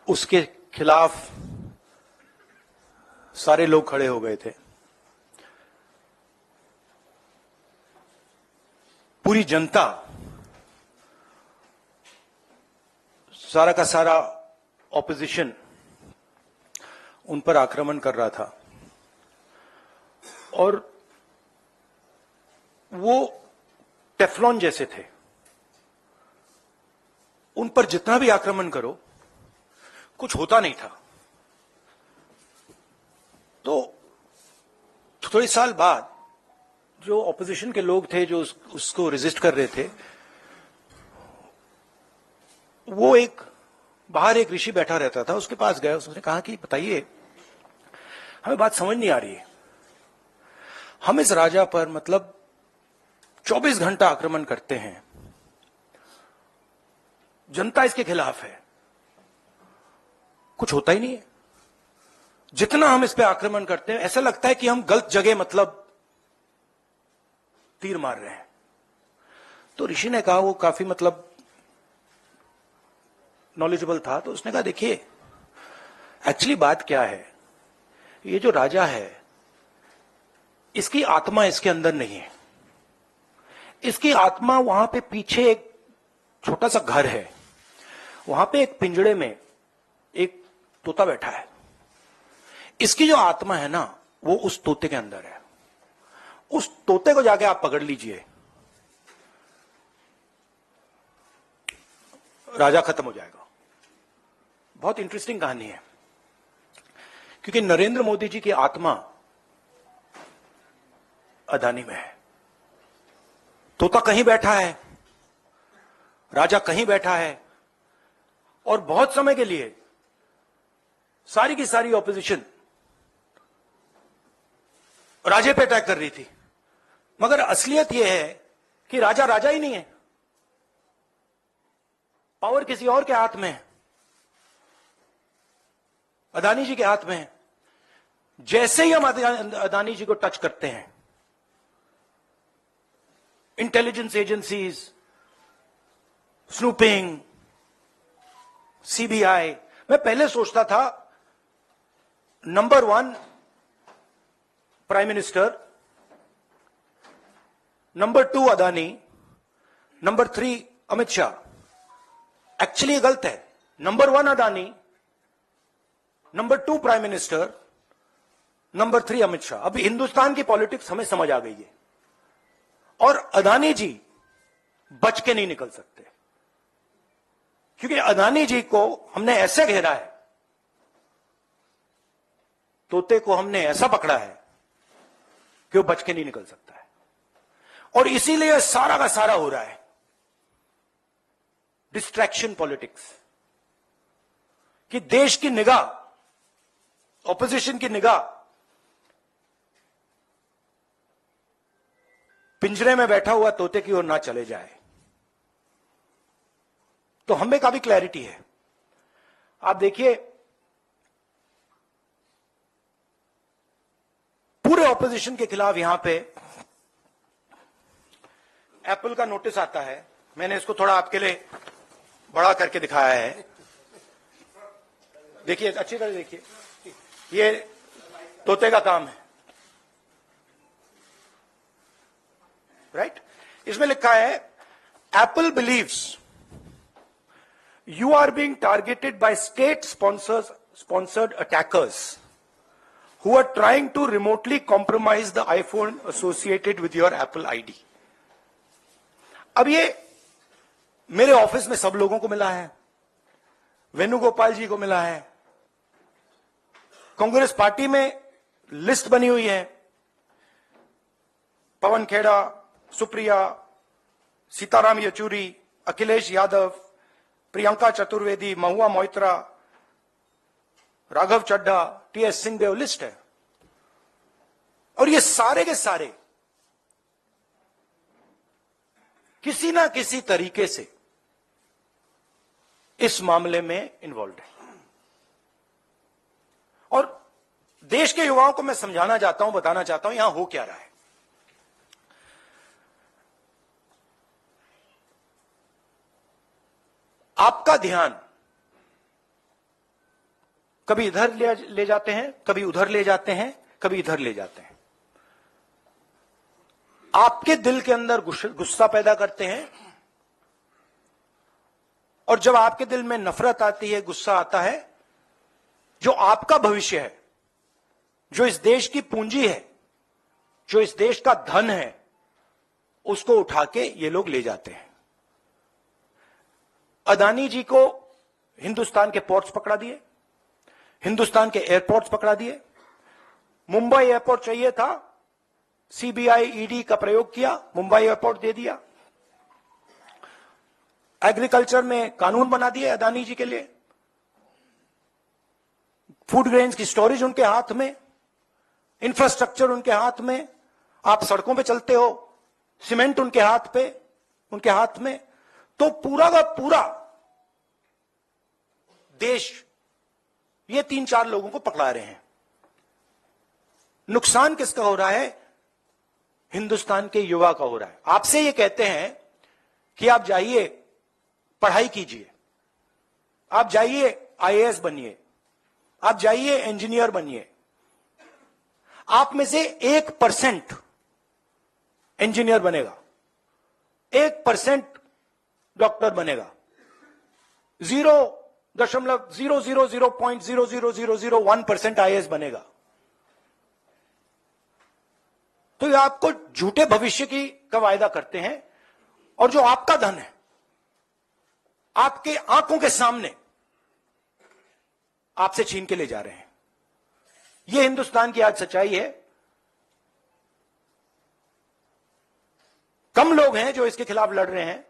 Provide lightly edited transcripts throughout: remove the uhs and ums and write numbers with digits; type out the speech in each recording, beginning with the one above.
उसके खिलाफ सारे लोग खड़े हो गए थे। पूरी जनता, सारा का सारा ऑपोजिशन उन पर आक्रमण कर रहा था और वो टेफ्लॉन जैसे थे। उन पर जितना भी आक्रमण करो कुछ होता नहीं था। तो थोड़े साल बाद जो ऑपोजिशन के लोग थे जो उसको रेजिस्ट कर रहे थे, वो बाहर एक ऋषि बैठा रहता था, उसके पास गए। उसने कहा कि बताइए, हमें बात समझ नहीं आ रही है। हम इस राजा पर मतलब 24 घंटा आक्रमण करते हैं, जनता इसके खिलाफ है, कुछ होता ही नहीं है। जितना हम इस पे आक्रमण करते हैं ऐसा लगता है कि हम गलत जगह मतलब तीर मार रहे हैं। तो ऋषि ने कहा, वो काफी मतलब नॉलेजेबल था, तो उसने कहा देखिए एक्चुअली बात क्या है, ये जो राजा है इसकी आत्मा इसके अंदर नहीं है। इसकी आत्मा वहां पे पीछे एक छोटा सा घर है, वहां पे एक पिंजड़े में एक तोता बैठा है। इसकी जो आत्मा है ना वो उस तोते के अंदर है। उस तोते को जाके आप पकड़ लीजिए, राजा खत्म हो जाएगा। बहुत इंटरेस्टिंग कहानी है, क्योंकि नरेंद्र मोदी जी की आत्मा अदानी में है। तोता कहीं बैठा है, राजा कहीं बैठा है, और बहुत समय के लिए सारी की सारी ऑपोजिशन राजे पे अटैक कर रही थी। मगर असलियत यह है कि राजा राजा ही नहीं है, पावर किसी और के हाथ में है, अदानी जी के हाथ में है। जैसे ही हम अदानी जी को टच करते हैं, इंटेलिजेंस एजेंसीज, स्नूपिंग, सीबीआई, मैं पहले सोचता था number 1 prime minister, number 2 Adani, number 3 Amit Shah. Actually ये गलत है। Number 1 Adani, number 2 prime minister, number 3 Amit Shah. अभी हिंदुस्तान की पॉलिटिक्स हमें समझ आ गई है, और अदानी जी बच के नहीं निकल सकते, क्योंकि अदानी जी को हमने ऐसे घेरा है, तोते को हमने ऐसा पकड़ा है कि वो बच के नहीं निकल सकता है। और इसीलिए सारा का सारा हो रहा है डिस्ट्रैक्शन पॉलिटिक्स, कि देश की निगाह, ऑपोजिशन की निगाह पिंजरे में बैठा हुआ तोते की ओर ना चले जाए। तो हमें काफी क्लैरिटी है। आप देखिए, पूरे ऑपोजिशन के खिलाफ यहां पे एप्पल का नोटिस आता है। मैंने इसको थोड़ा आपके लिए बड़ा करके दिखाया है। देखिए, अच्छी तरह देखिए, ये तोते का काम है, राइट? इसमें लिखा है, Apple believes you are being targeted by state sponsored attackers who are trying to remotely compromise the iPhone associated with your Apple ID. अब ये मेरे ऑफिस में सब लोगों को मिला है, वेणुगोपाल जी को मिला है, कांग्रेस पार्टी में लिस्ट बनी हुई है, पवन खेड़ा, सुप्रिया, सीताराम येचुरी, अखिलेश यादव, प्रियंका चतुर्वेदी, महुआ मोइत्रा, राघव चड्ढा, टीएस सिंहदेव, लिस्ट है। और ये सारे के सारे किसी ना किसी तरीके से इस मामले में इन्वॉल्व है। और देश के युवाओं को मैं समझाना चाहता हूं, बताना चाहता हूं यहां हो क्या रहा है। आपका ध्यान कभी इधर ले जाते हैं, कभी उधर ले जाते हैं, कभी इधर ले जाते हैं। आपके दिल के अंदर गुस्सा पैदा करते हैं, और जब आपके दिल में नफरत आती है, गुस्सा आता है, जो आपका भविष्य है, जो इस देश की पूंजी है, जो इस देश का धन है, उसको उठा के ये लोग ले जाते हैं। अदानी जी को हिंदुस्तान के पोर्ट्स पकड़ा दिए, हिंदुस्तान के एयरपोर्ट्स पकड़ा दिए। मुंबई एयरपोर्ट चाहिए था, सीबीआई ईडी का प्रयोग किया, मुंबई एयरपोर्ट दे दिया। एग्रीकल्चर में कानून बना दिए अदानी जी के लिए, फूड ग्रेन्स की स्टोरेज उनके हाथ में, इंफ्रास्ट्रक्चर उनके हाथ में, आप सड़कों पे चलते हो, सीमेंट उनके हाथ में। तो पूरा का पूरा देश ये 3-4 लोगों को पकड़ा रहे हैं। नुकसान किसका हो रहा है? हिंदुस्तान के युवा का हो रहा है। आपसे ये कहते हैं कि आप जाइए पढ़ाई कीजिए, आप जाइए आईएएस बनिए, आप जाइए इंजीनियर बनिए। आप में से 1% इंजीनियर बनेगा, 1% डॉक्टर बनेगा, 0.0000001% आईएएस बनेगा। तो ये आपको झूठे भविष्य का वायदा करते हैं, और जो आपका धन है आपके आंखों के सामने आपसे छीन के ले जा रहे हैं। यह हिंदुस्तान की आज सच्चाई है। कम लोग हैं जो इसके खिलाफ लड़ रहे हैं,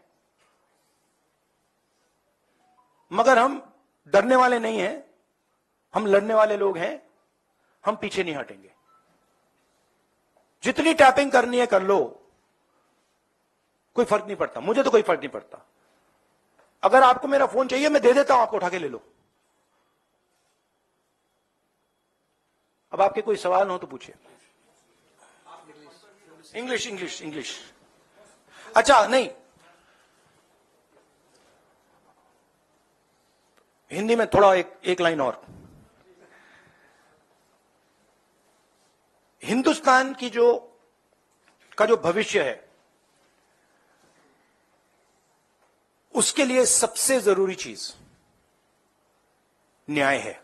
मगर हम डरने वाले नहीं हैं, हम लड़ने वाले लोग हैं। हम पीछे नहीं हटेंगे। जितनी टैपिंग करनी है कर लो, कोई फर्क नहीं पड़ता, मुझे तो कोई फर्क नहीं पड़ता। अगर आपको मेरा फोन चाहिए मैं दे देता हूं, आपको उठा के ले लो। अब आपके कोई सवाल हो तो पूछिए। इंग्लिश। अच्छा, नहीं, हिंदी में थोड़ा एक लाइन और। हिंदुस्तान की जो भविष्य है, उसके लिए सबसे जरूरी चीज न्याय है।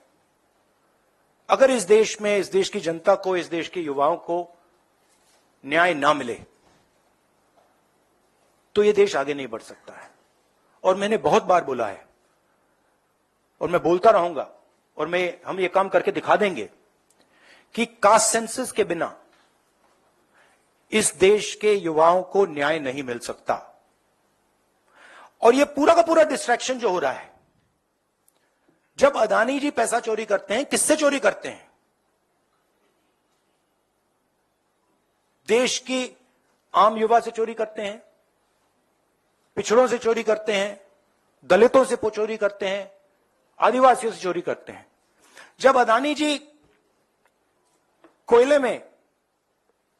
अगर इस देश में, इस देश की जनता को, इस देश के युवाओं को न्याय ना मिले तो यह देश आगे नहीं बढ़ सकता है। और मैंने बहुत बार बोला है, और मैं बोलता रहूंगा, और हम ये काम करके दिखा देंगे कि कास्ट सेंसस के बिना इस देश के युवाओं को न्याय नहीं मिल सकता। और ये पूरा का पूरा डिस्ट्रैक्शन जो हो रहा है, जब अदानी जी पैसा चोरी करते हैं, किससे चोरी करते हैं? देश की आम युवा से चोरी करते हैं, पिछड़ों से चोरी करते हैं, दलितों से चोरी करते हैं, आदिवासियों से चोरी करते हैं। जब अदानी जी कोयले में,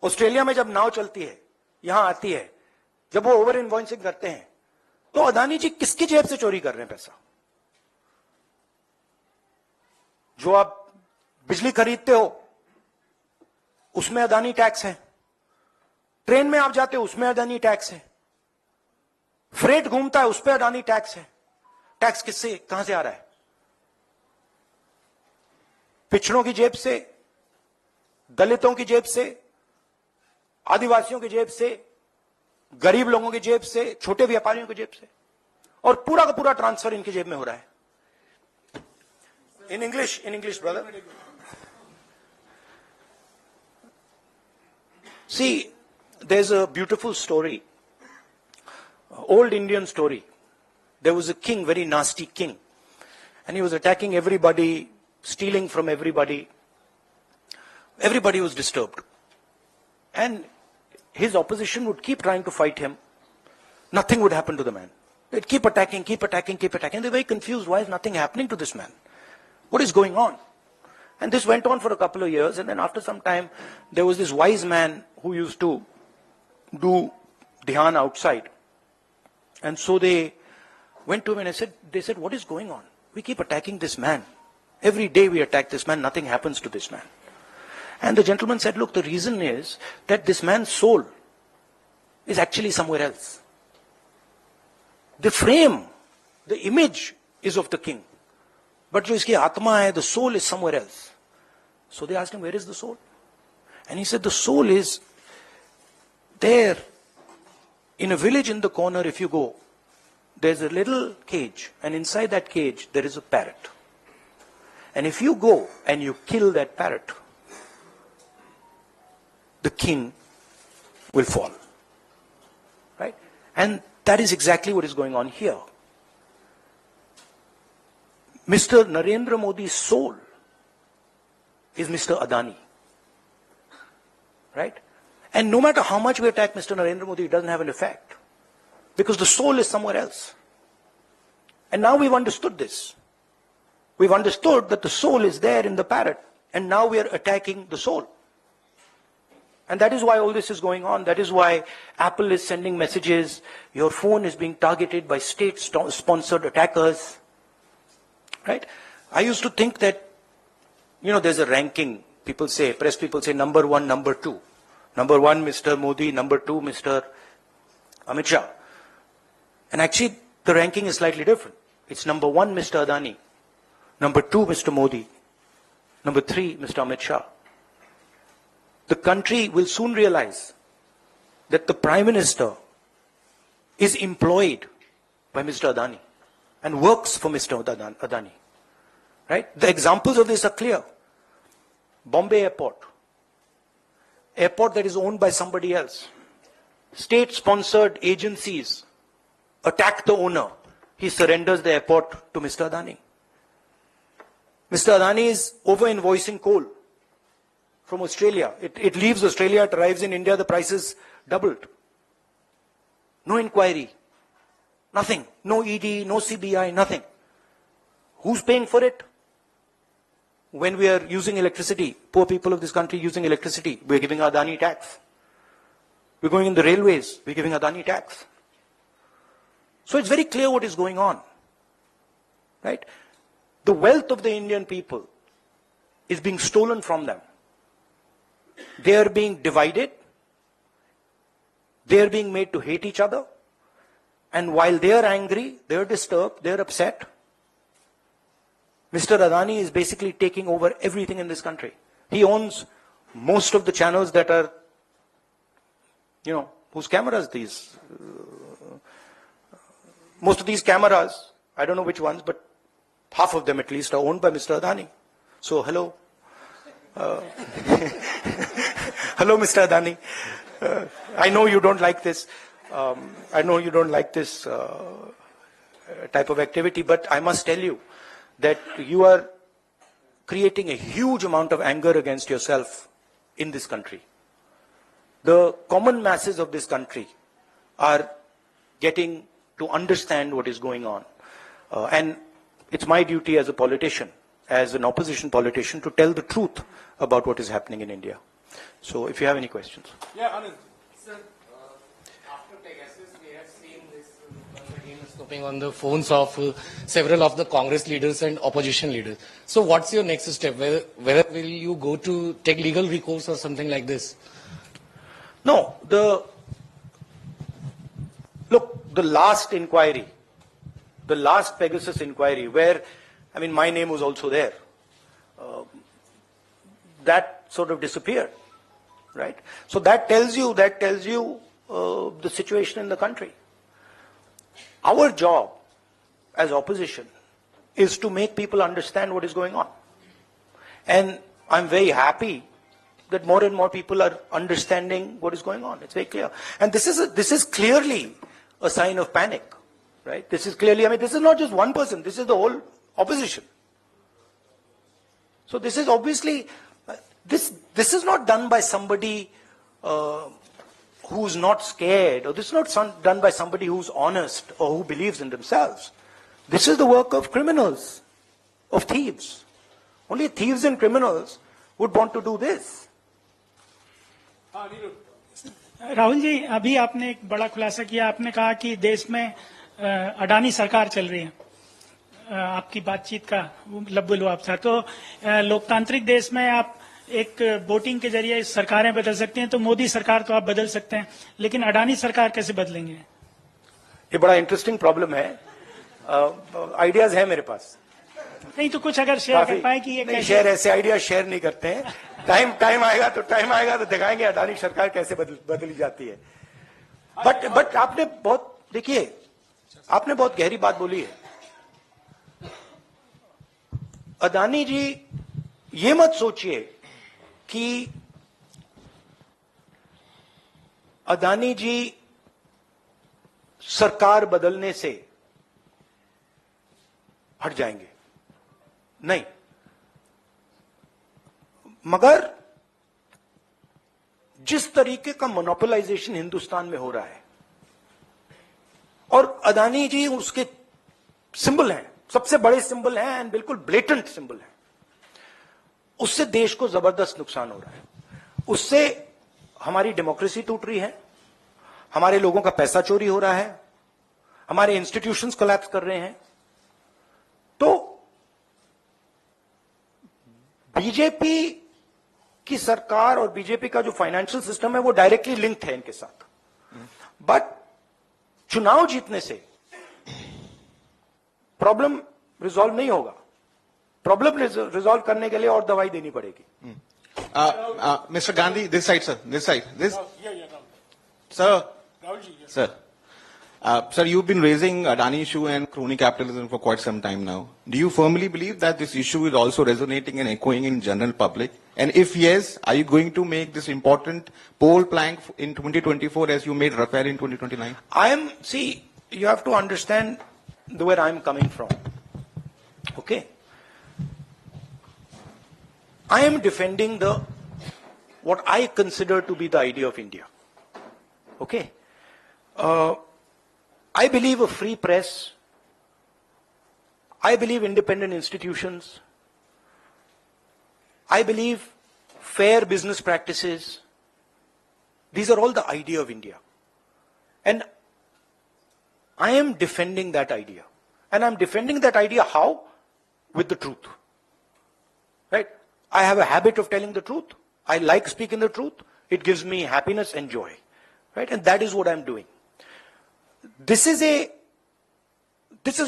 ऑस्ट्रेलिया में जब नाव चलती है, यहां आती है, जब वो ओवर इनवॉइसिंग करते हैं, तो अदानी जी किसकी जेब से चोरी कर रहे हैं पैसा? जो आप बिजली खरीदते हो उसमें अदानी टैक्स है, ट्रेन में आप जाते हो उसमें अदानी टैक्स है, फ्रेट घूमता है उस पर अदानी टैक्स है। टैक्स किससे, कहां से आ रहा है? पिछड़ों की जेब से, दलितों की जेब से, आदिवासियों की जेब से, गरीब लोगों की जेब से, छोटे व्यापारियों की जेब से, और पूरा का पूरा ट्रांसफर इनकी जेब में हो रहा है। In English, brother. See, there's a beautiful story, old Indian story. There was a king, very nasty king, and he was attacking everybody, stealing from everybody. Everybody was disturbed, and his opposition would keep trying to fight him. Nothing would happen to the man. They'd keep attacking. They're very confused. Why is nothing happening to this man? What is going on? And this went on for a couple of years, and then after some time, there was this wise man who used to do dhyan outside. And so they went to him and they said, what is going on? We keep attacking this man. Every day we attack this man, nothing happens to this man. And the gentleman said, look, the reason is that this man's soul is actually somewhere else. The frame, the image is of the king. But jo iski atma hai, the soul is somewhere else. So they asked him, where is the soul? And he said, the soul is there in a village in the corner. If you go, there's a little cage, and inside that cage there is a parrot. And if you go and you kill that parrot, the king will fall. Right? And that is exactly what is going on here. Mr. Narendra Modi's soul is Mr. Adani. Right? And no matter how much we attack Mr. Narendra Modi, it doesn't have an effect. Because the soul is somewhere else. And now we've understood this. We've understood that the soul is there in the parrot. And now we are attacking the soul. And that is why all this is going on. That is why Apple is sending messages. Your phone is being targeted by state-sponsored attackers. Right? I used to think that, there's a ranking. People say, press people say, number one, number two. Number one, Mr. Modi. Number two, Mr. Amit Shah. And actually, the ranking is slightly different. It's number one, Mr. Adani. Number two, Mr. Modi. Number three, Mr. Amit Shah. The country will soon realize that the Prime Minister is employed by Mr. Adani and works for Mr. Adani. Right? The examples of this are clear. Bombay Airport. Airport that is owned by somebody else. State-sponsored agencies attack the owner. He surrenders the airport to Mr. Adani. Mr. Adani is over-invoicing coal from Australia. It leaves Australia, it arrives in India, the prices doubled. No inquiry. Nothing. No ED, no CBI, nothing. Who's paying for it? When we are using electricity, poor people of this country using electricity, we're giving Adani tax. We're going in the railways, we're giving Adani tax. So it's very clear what is going on. Right? The wealth of the Indian people is being stolen from them. They are being divided. They are being made to hate each other. And while they are angry, they are disturbed, they are upset, Mr. Adani is basically taking over everything in this country. He owns most of the channels that are, whose cameras these. Most of these cameras, I don't know which ones, but half of them at least are owned by Mr. Adani. So, hello. Hello, Mr. Adani. I know you don't like this. I know you don't like this type of activity, but I must tell you that you are creating a huge amount of anger against yourself in this country. The common masses of this country are getting to understand what is going on. And it's my duty as a politician, as an opposition politician, to tell the truth about what is happening in India. So if you have any questions. Yeah, Anand. Sir, after Pegasus, we have seen this again snooping on the phones of several of the Congress leaders and opposition leaders. So what's your next step? Whether will you go to take legal recourse or something like this? No, the last inquiry, the last Pegasus inquiry, where, my name was also there, that sort of disappeared, right? So that tells you the situation in the country. Our job as opposition is to make people understand what is going on. And I'm very happy that more and more people are understanding what is going on. It's very clear. And this is clearly a sign of panic, right? This is clearly, this is not just one person, this is the whole opposition. So this is obviously, this is not done by somebody who's not scared, or this is not done by somebody who's honest or who believes in themselves. This is the work of criminals, of thieves. Only thieves and criminals would want to do this. Rahul ji, अभी आपने एक बड़ा खुलासा किया। आपने कहा कि देश में अडानी सरकार चल रही है। आपकी बातचीत का लब्बुल लुआब था। तो लोकतांत्रिक देश में आप एक वोटिंग के जरिए सरकारें बदल सकते हैं, तो मोदी सरकार तो आप बदल सकते हैं, लेकिन अडानी सरकार कैसे बदलेंगे? ये बड़ा इंटरेस्टिंग प्रॉब्लम है। आइडियाज है मेरे पास। नहीं तो कुछ अगर शेयर कर पाए कि ये नहीं, कैसे? शेयर ऐसे आइडिया शेयर नहीं करते हैं। टाइम आएगा तो दिखाएंगे अडानी सरकार कैसे बदली जाती है। बट आपने बहुत गहरी बात बोली है। अडानी जी, ये मत सोचिए कि अडानी जी सरकार बदलने से हट जाएंगे, नहीं। मगर जिस तरीके का मोनोपोलाइजेशन हिंदुस्तान में हो रहा है, और अडानी जी उसके सिंबल हैं, सबसे बड़े सिंबल हैं एंड बिल्कुल ब्लेटेंट सिंबल हैं, उससे देश को जबरदस्त नुकसान हो रहा है। उससे हमारी डेमोक्रेसी टूट रही है, हमारे लोगों का पैसा चोरी हो रहा है, हमारे इंस्टीट्यूशंस कोलैप्स कर रहे हैं। तो बीजेपी की सरकार और बीजेपी का जो फाइनेंशियल सिस्टम है वो डायरेक्टली लिंक्ड है इनके साथ। बट चुनाव जीतने से प्रॉब्लम रिजॉल्व नहीं होगा। प्रॉब्लम रिजॉल्व करने के लिए और दवाई देनी पड़ेगी। Mr. Gandhi, this side, sir. This side. This. Sir. Sir, you've been raising Adani issue and crony capitalism for quite some time now. Do you firmly believe that this issue is also resonating and echoing in general public? And if yes, are you going to make this important poll plank in 2024 as you made Rafael in 2029? See, you have to understand where I'm coming from. Okay? I am defending what I consider to be the idea of India. Okay? I believe a free press. I believe independent institutions. I believe fair business practices. These are all the idea of India. And I am defending that idea. And I'm defending that idea how? With the truth. Right? I have a habit of telling the truth. I like speaking the truth. It gives me happiness and joy. Right? And that is what I'm doing. This is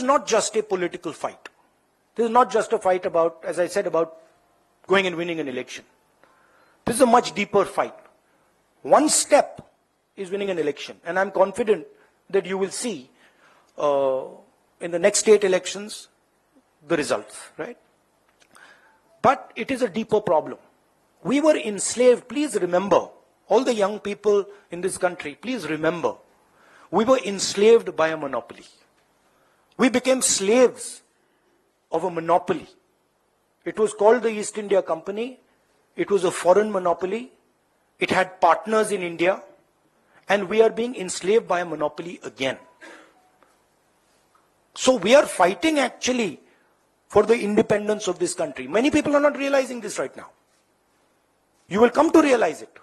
not just a political fight. This is not just a fight about, as I said, about going and winning an election. This is a much deeper fight. One step is winning an election. And I'm confident that you will see in the next state elections the results, right? But it is a deeper problem. We were enslaved. Please remember, all the young people in this country, please remember, we were enslaved by a monopoly. We became slaves of a monopoly. It was called the East India Company. It was a foreign monopoly. It had partners in India. And we are being enslaved by a monopoly again. So we are fighting actually for the independence of this country. Many people are not realizing this right now. You will come to realize it.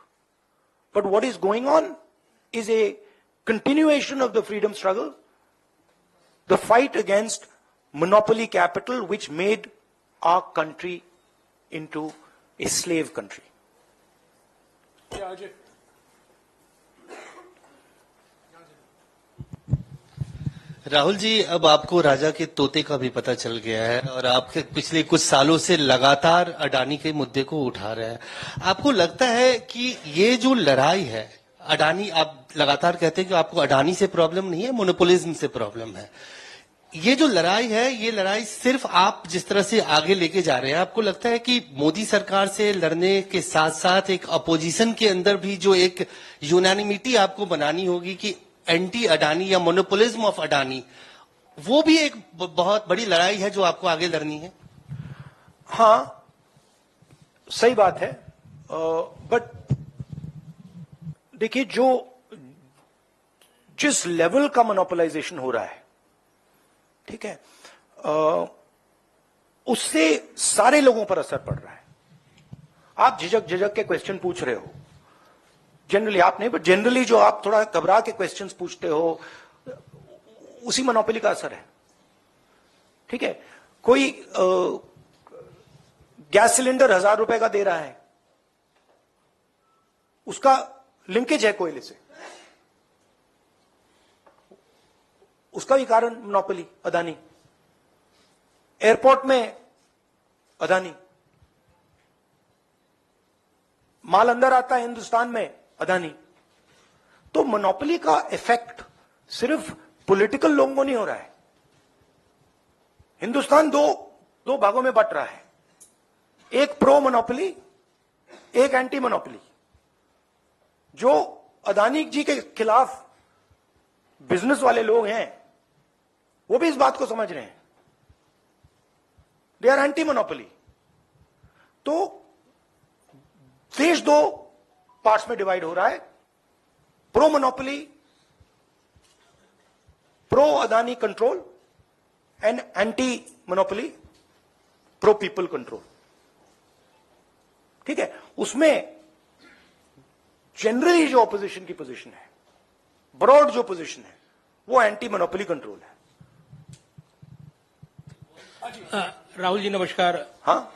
But what is going on is a continuation of the freedom struggle, the fight against monopoly capital which made our country into a slave country. Rahul ji, अब आपको राजा के तोते का भी पता चल गया है और आपके पिछले कुछ सालों से लगातार अडानी के मुद्दे को उठा रहे हैं। आपको लगता है कि ये जो लड़ाई है अडानी, आप लगातार कहते हैं कि आपको अडानी से प्रॉब्लम नहीं है, मोनोपोलिज्म से प्रॉब्लम है। ये जो लड़ाई है, ये लड़ाई सिर्फ आप जिस तरह से आगे लेके जा रहे हैं, आपको लगता है कि मोदी सरकार से लड़ने के साथ साथ एक अपोजिशन के अंदर भी जो एक यूनानिमिटी आपको बनानी होगी कि एंटी अडानी या मोनोपोलिज्म ऑफ अडानी, वो भी एक बहुत बड़ी लड़ाई है जो आपको आगे लड़नी है? हाँ, सही बात है। बट देखिए, जिस लेवल का मोनोपोलाइजेशन हो रहा है, ठीक है, उससे सारे लोगों पर असर पड़ रहा है। आप झिझक के क्वेश्चन पूछ रहे हो, जनरली आप नहीं, बट जनरली जो आप थोड़ा घबरा के क्वेश्चंस पूछते हो, उसी मोनोपोली का असर है। ठीक है, कोई गैस सिलेंडर 1000 रुपए का दे रहा है, उसका लिंकेज है कोयले से, उसका भी कारण मोनोपोली अदानी। एयरपोर्ट में अदानी, माल अंदर आता है हिंदुस्तान में अदानी। तो मोनोपोली का इफेक्ट सिर्फ पॉलिटिकल लोगों को नहीं हो रहा है। हिंदुस्तान दो भागों में बट रहा है, एक प्रो मोनोपोली, एक एंटी मोनोपोली। जो अदानी जी के खिलाफ बिजनेस वाले लोग हैं वो भी इस बात को समझ रहे हैं, दे आर एंटी मोनोपोली। तो देश दो पार्ट्स में डिवाइड हो रहा है, pro monopoly, pro Adani control, and anti monopoly, pro people control. ठीक है, उसमें जनरली जो ऑपोजिशन की पोजीशन है, ब्रॉड जो पोजीशन है, वो एंटी मोनोपोली कंट्रोल है। राहुल जी नमस्कार। हाँ,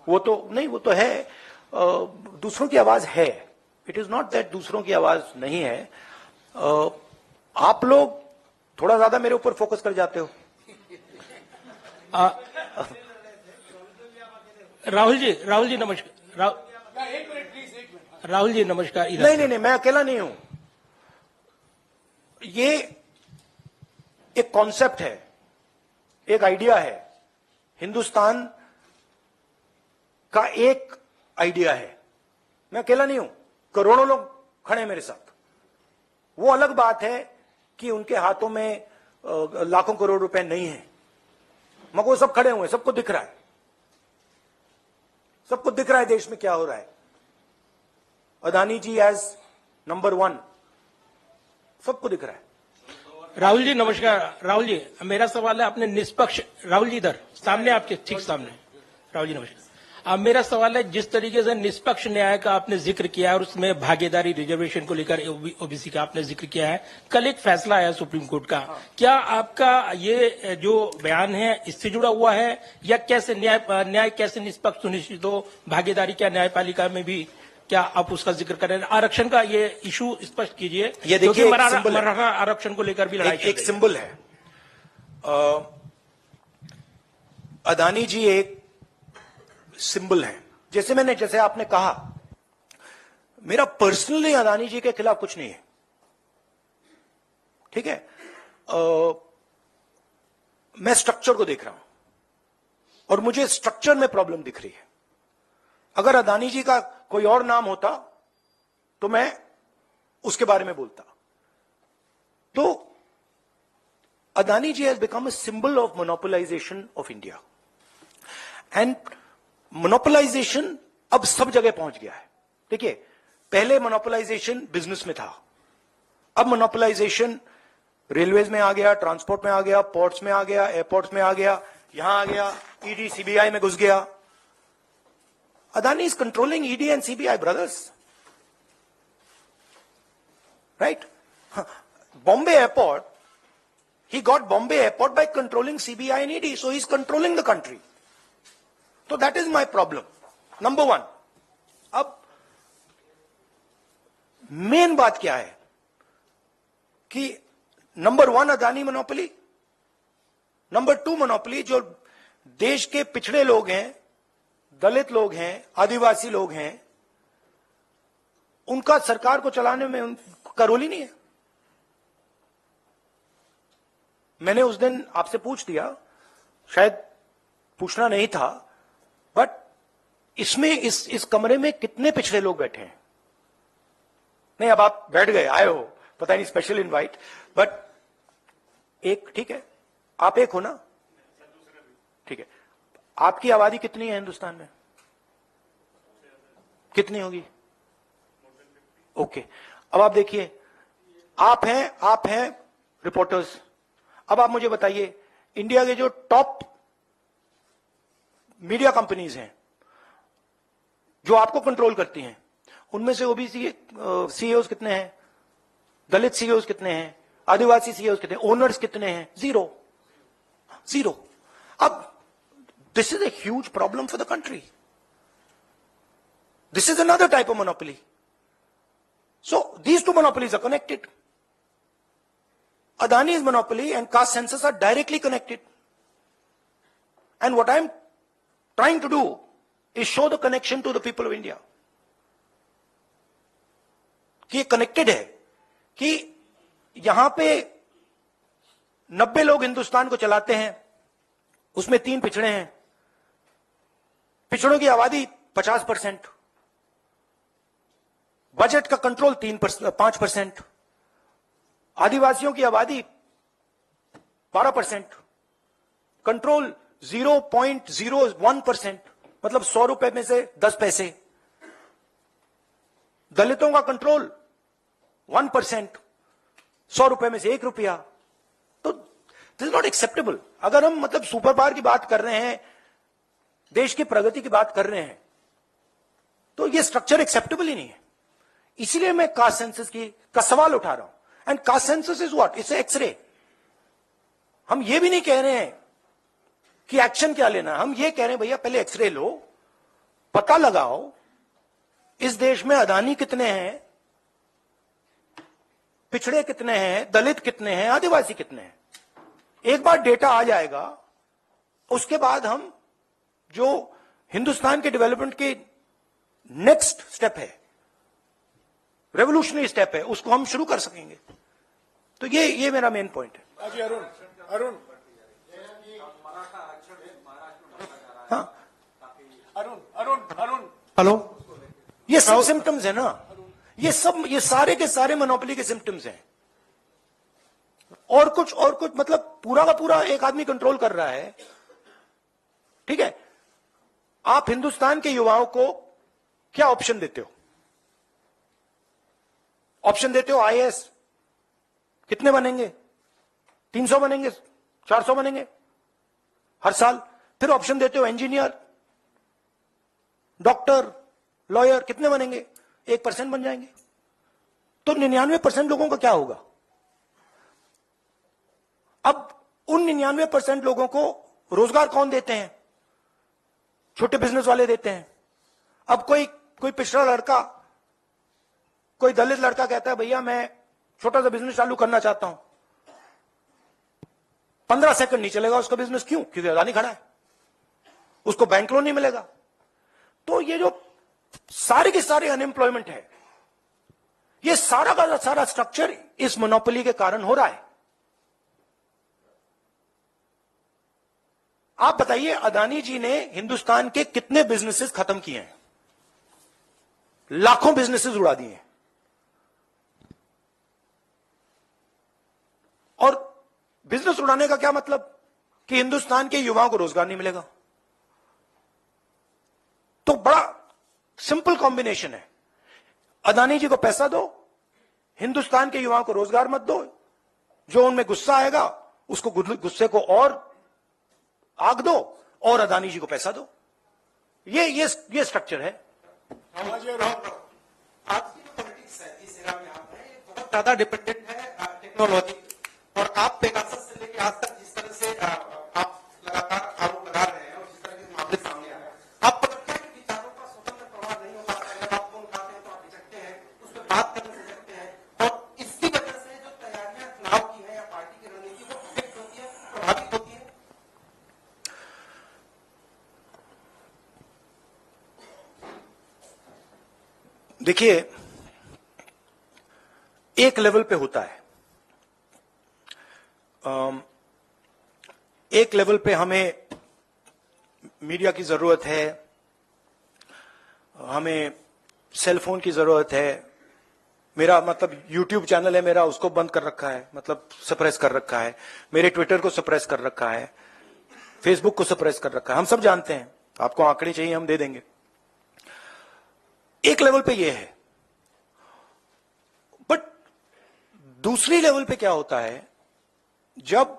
वो तो नहीं, वो तो है, दूसरों की आवाज है। इट इज नॉट दैट दूसरों की आवाज नहीं है। आप लोग थोड़ा ज्यादा मेरे ऊपर फोकस कर जाते हो। राहुल जी नमस्कार। राहुल जी नमस्कार। नहीं, मैं अकेला नहीं हूं। ये एक कॉन्सेप्ट है, एक आइडिया है, हिंदुस्तान का एक आइडिया है। मैं अकेला नहीं हूं, करोड़ों लोग खड़े हैं मेरे साथ। वो अलग बात है कि उनके हाथों में लाखों करोड़ रुपए नहीं है, मगर वो सब खड़े हुए हैं, सबको दिख रहा है, सबको दिख रहा है देश में क्या हो रहा है। अदानी जी एज नंबर 1, सबको दिख रहा है। राहुल जी नमस्कार। राहुल जी मेरा सवाल है, आपने निष्पक्ष, राहुल जी इधर सामने, आपके ठीक सामने। राहुल जी नमस्कार। अब मेरा सवाल है, जिस तरीके से निष्पक्ष न्याय का आपने जिक्र किया है और उसमें भागीदारी रिजर्वेशन को लेकर ओबीसी का आपने जिक्र किया है, कल एक फैसला आया सुप्रीम कोर्ट का, क्या आपका ये जो बयान है इससे जुड़ा हुआ है, या कैसे न्याय कैसे निष्पक्ष सुनिश्चित हो, भागीदारी क्या न्यायपालिका में भी, क्या आप उसका जिक्र करें? आरक्षण का ये इशू स्पष्ट कीजिए। ये देखिए, मराठा आरक्षण को लेकर भी लड़ाई एक सिंबल है। अदानी जी एक सिंबल है। जैसे आपने कहा, मेरा पर्सनली अदानी जी के खिलाफ कुछ नहीं है, ठीक है। मैं स्ट्रक्चर को देख रहा हूं और मुझे स्ट्रक्चर में प्रॉब्लम दिख रही है। अगर अदानी जी का कोई और नाम होता तो मैं उसके बारे में बोलता। तो Adani ji has become a symbol of monopolization of India, and monopolization अब सब जगह पहुंच गया है। देखिए, पहले मोनोपोलाइजेशन बिजनेस में था, अब मोनोपोलाइजेशन रेलवेज में आ गया, ट्रांसपोर्ट में आ गया, पोर्ट्स में आ गया, एयरपोर्ट्स में आ गया, यहां आ गया, ईडी सीबीआई में घुस गया। Adani is controlling ED and CBI, brothers, right? Bombay airport, he got Bombay airport by controlling CBI and ED, so he's controlling the country. So that is my problem. Number 1. अब main बात क्या है कि number 1 Adani monopoly, number 2 monopoly जो देश के पिछड़े लोग हैं, दलित लोग हैं, आदिवासी लोग हैं, उनका सरकार को चलाने में उनका रोल ही नहीं है। मैंने उस दिन आपसे पूछ दिया, शायद पूछना नहीं था, बट इसमें इस कमरे में कितने पिछड़े लोग बैठे हैं? नहीं, अब आप बैठ गए, आए हो, पता नहीं स्पेशल इनवाइट, बट एक, ठीक है, आप एक हो ना, ठीक है। आपकी आबादी कितनी है हिंदुस्तान में? कितनी होगी? ओके, अब आप देखिए, आप हैं रिपोर्टर्स। अब आप मुझे बताइए, इंडिया के जो टॉप मीडिया कंपनीज हैं जो आपको कंट्रोल करती हैं, उनमें से ओबीसी सीईओज कितने हैं, दलित सीईओज कितने हैं, आदिवासी सीईओज कितने, ओनर्स कितने हैं? Zero, zero. अब this is a huge problem for the country. This is another type of monopoly. So these two monopolies are connected. Adani's monopoly and caste census are directly connected. And what I'm trying to do is show the connection to the people of India. कि ये connected है, कि यहां पे 90 लोग हिंदुस्तान को चलाते हैं, उसमें 3 पिछड़े हैं, पिछड़ों की आबादी 50%, बजट का कंट्रोल 5%, आदिवासियों की आबादी 12%, कंट्रोल 0.01%, मतलब 100 रुपए में से 10 पैसे, दलितों का कंट्रोल 1%, 100 रुपए में से 1 रुपया. तो दिस इज नॉट एक्सेप्टेबल. अगर हम मतलब सुपर पावर की बात कर रहे हैं, देश की प्रगति की बात कर रहे हैं, तो ये स्ट्रक्चर एक्सेप्टेबल ही नहीं है. इसीलिए मैं कास्ट सेंसस का सवाल उठा रहा हूं. And caste census is what? It's x-ray. हम ये भी नहीं कह रहे हैं कि एक्शन क्या लेना है. हम ये कह रहे हैं भैया पहले एक्सरे लो, पता लगाओ इस देश में अदानी कितने हैं, पिछड़े कितने हैं, दलित कितने हैं, आदिवासी कितने हैं. एक बार डेटा आ जाएगा, उसके बाद हम जो हिंदुस्तान के डेवलपमेंट के नेक्स्ट स्टेप है, रेवोल्यूशनरी स्टेप है, उसको हम शुरू कर सकेंगे. तो ये मेरा मेन पॉइंट है. अजी अरुण हाँ, अरुण हेलो, ये सब सिम्टम्स है ना. ये सारे के सारे मोनोपोली के सिम्टम्स हैं. और कुछ मतलब पूरा का पूरा एक आदमी कंट्रोल कर रहा है. ठीक है, आप हिंदुस्तान के युवाओं को क्या ऑप्शन देते हो? ऑप्शन देते हो आईएएस, कितने बनेंगे? 300 बनेंगे, 400 बनेंगे हर साल. फिर ऑप्शन देते हो इंजीनियर, डॉक्टर, लॉयर, कितने बनेंगे? 1% बन जाएंगे. तो 99% लोगों का क्या होगा? अब उन 99% लोगों को रोजगार कौन देते हैं? छोटे बिजनेस वाले देते हैं. अब कोई पिछड़ा लड़का, कोई दलित लड़का कहता है भैया मैं छोटा सा बिजनेस चालू करना चाहता हूं, 15 सेकंड नहीं चलेगा उसका बिजनेस. क्यों? क्योंकि अदानी खड़ा है, उसको बैंक लोन नहीं मिलेगा. तो ये जो सारे के सारे अनएम्प्लॉयमेंट है, ये सारा का सारा स्ट्रक्चर इस मोनोपोली के कारण हो रहा है. आप बताइए, अदानी जी ने हिंदुस्तान के कितने बिजनेसेस खत्म किए हैं? लाखों बिजनेसेस उड़ा दिए हैं. और बिजनेस उड़ाने का क्या मतलब? कि हिंदुस्तान के युवाओं को रोजगार नहीं मिलेगा. तो बड़ा सिंपल कॉम्बिनेशन है. अदानी जी को पैसा दो, हिंदुस्तान के युवाओं को रोजगार मत दो. जो उनमें गुस्सा आएगा उसको गुस्से को और आग दो, और अदानी जी को पैसा दो. ये स्ट्रक्चर है. आज की जो पॉलिटिक्स है इस एरा में आप हैं, बहुत ज्यादा डिपेंडेंट है टेक्नोलॉजी. और आप पेगासस से लेकर आज तक जिस तरह से आप लगातार आरोप लगा रहे हैं और जिस तरह के मामले सामने आ रहे हैं, आपको लगता है कि विचारों का स्वतंत्र प्रवाह नहीं हो पाता है? अगर आप फोन उठाते हैं तो आप झिझकते हैं, उस पर बात करने से झिझकते हैं, और इसकी वजह से जो तैयारियां चुनाव की है या पार्टी की रणनीति वो अफेक्ट होती है, प्रभावित होती है. देखिए, एक लेवल पे होता है. एक लेवल पे हमें मीडिया की जरूरत है, हमें सेल फोन की जरूरत है. मेरा मतलब यूट्यूब चैनल है मेरा, उसको बंद कर रखा है, मतलब सप्रेस कर रखा है. मेरे ट्विटर को सप्रेस कर रखा है, फेसबुक को सप्रेस कर रखा है. हम सब जानते हैं. आपको आंकड़े चाहिए हम दे देंगे. एक लेवल पे ये है. बट दूसरी लेवल पे क्या होता है, जब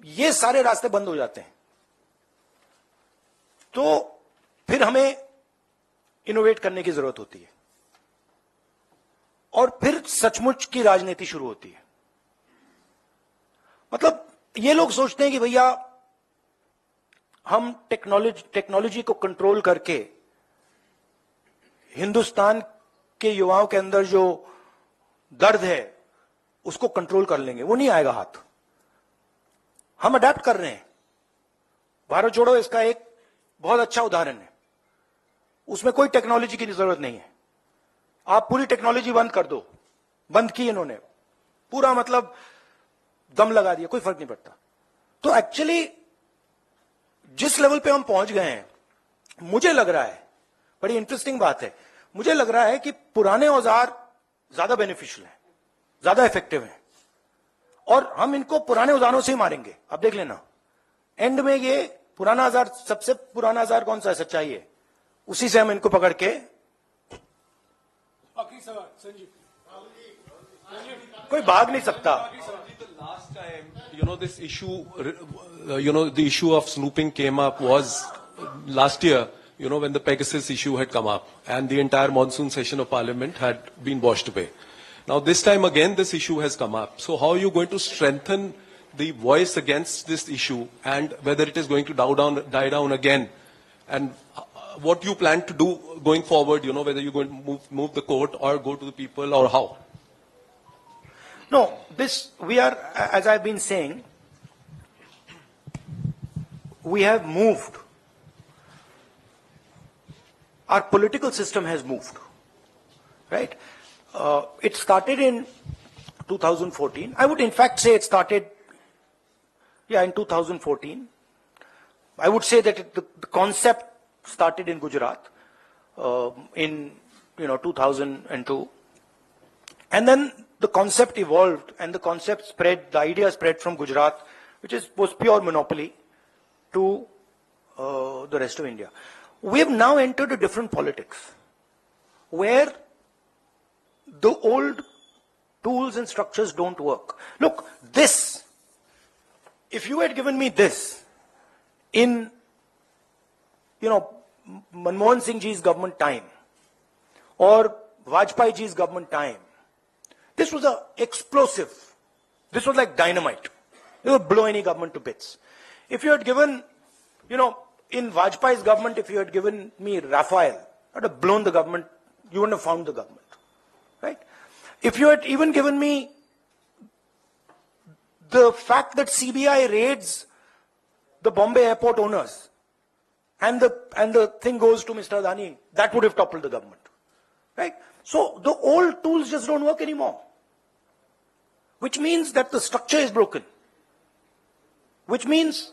ये सारे रास्ते बंद हो जाते हैं तो फिर हमें इनोवेट करने की जरूरत होती है और फिर सचमुच की राजनीति शुरू होती है। मतलब ये लोग सोचते हैं कि भैया हम टेक्नोलॉजी को कंट्रोल करके हिंदुस्तान के युवाओं के अंदर जो दर्द है उसको कंट्रोल कर लेंगे। वो नहीं आएगा हाथ। हम अडेप्ट कर रहे हैं। भारत जोड़ो इसका एक बहुत अच्छा उदाहरण है। उसमें कोई टेक्नोलॉजी की जरूरत नहीं है। आप पूरी टेक्नोलॉजी बंद कर दो, बंद की इन्होंने पूरा, मतलब दम लगा दिया, कोई फर्क नहीं पड़ता। तो एक्चुअली जिस लेवल पे हम पहुंच गए हैं, मुझे लग रहा है, बड़ी इंटरेस्टिंग बात है, मुझे लग रहा है कि पुराने औजार ज्यादा बेनिफिशियल हैं, ज्यादा इफेक्टिव हैं और हम इनको पुराने औजारों से ही मारेंगे। अब देख लेना, एंड में ये पुराना औजार, सबसे पुराना औजार कौन सा है? सच्चाई है। उसी से हम इनको पकड़ के, आखिरी सवाल संजीव, कोई भाग नहीं सकता। Last time, this issue, the issue of snooping came up was last year, when the Pegasus issue had come up and the entire monsoon session of parliament had been washed away. Now this time again, this issue has come up. So how are you going to strengthen the voice against this issue and whether it is going to die down again? And what you plan to do going forward, whether you're going to move the court or go to the people or how? No, we are, as I've been saying, we have moved. Our political system has moved, right? It started in 2014. I would in fact say it started, in 2014. I would say that the concept started in Gujarat in 2002. And then the concept evolved and the concept spread, the idea spread from Gujarat, which was pure monopoly, to the rest of India. We have now entered a different politics, where the old tools and structures don't work. Look, if you had given me this in, Manmohan Singh ji's government time or Vajpayee ji's government time, this was explosive. This was like dynamite. It would blow any government to bits. If you had given, in Vajpayee's government, if you had given me Rafael, I would have blown the government. You wouldn't have found the government, right? If you had even given me the fact that CBI raids the Bombay airport owners and the thing goes to Mr. Adani, that would have toppled the government, right? So the old tools just don't work anymore, which means that the structure is broken, which means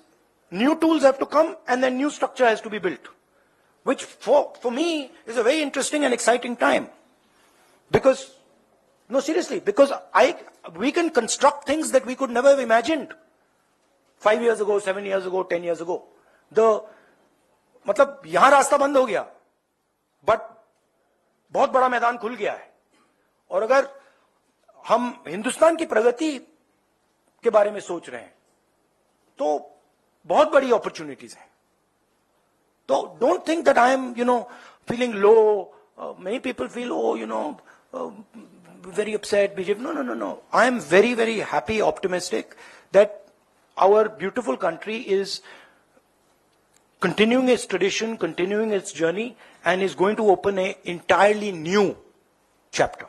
new tools have to come and then new structure has to be built, which for me is a very interesting and exciting time. Because, no, seriously, because we can construct things that we could never have imagined 5 years ago, 7 years ago, 10 years ago. मतलब यहां रास्ता बंद हो गया, but बहुत बड़ा मैदान खुल गया है। और अगर हम हिंदुस्तान की प्रगति के बारे में सोच रहे हैं तो बहुत बड़ी अपॉर्चुनिटीज हैं। तो don't think that I am feeling low. Many people feel very upset, BJP. No. I am very, very happy, optimistic that our beautiful country is continuing its tradition, continuing its journey, and is going to open an entirely new chapter.